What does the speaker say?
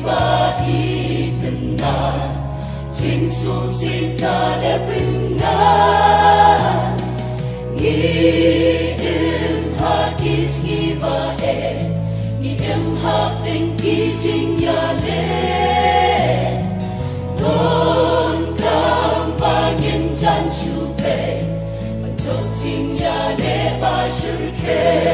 ba itna Jing sung sin ka de bring na Ni im ha is ni ba Ni im ha ping ki jing ya le Don kam ba ngin chan chu pe Man chok jing ya le ba shur ke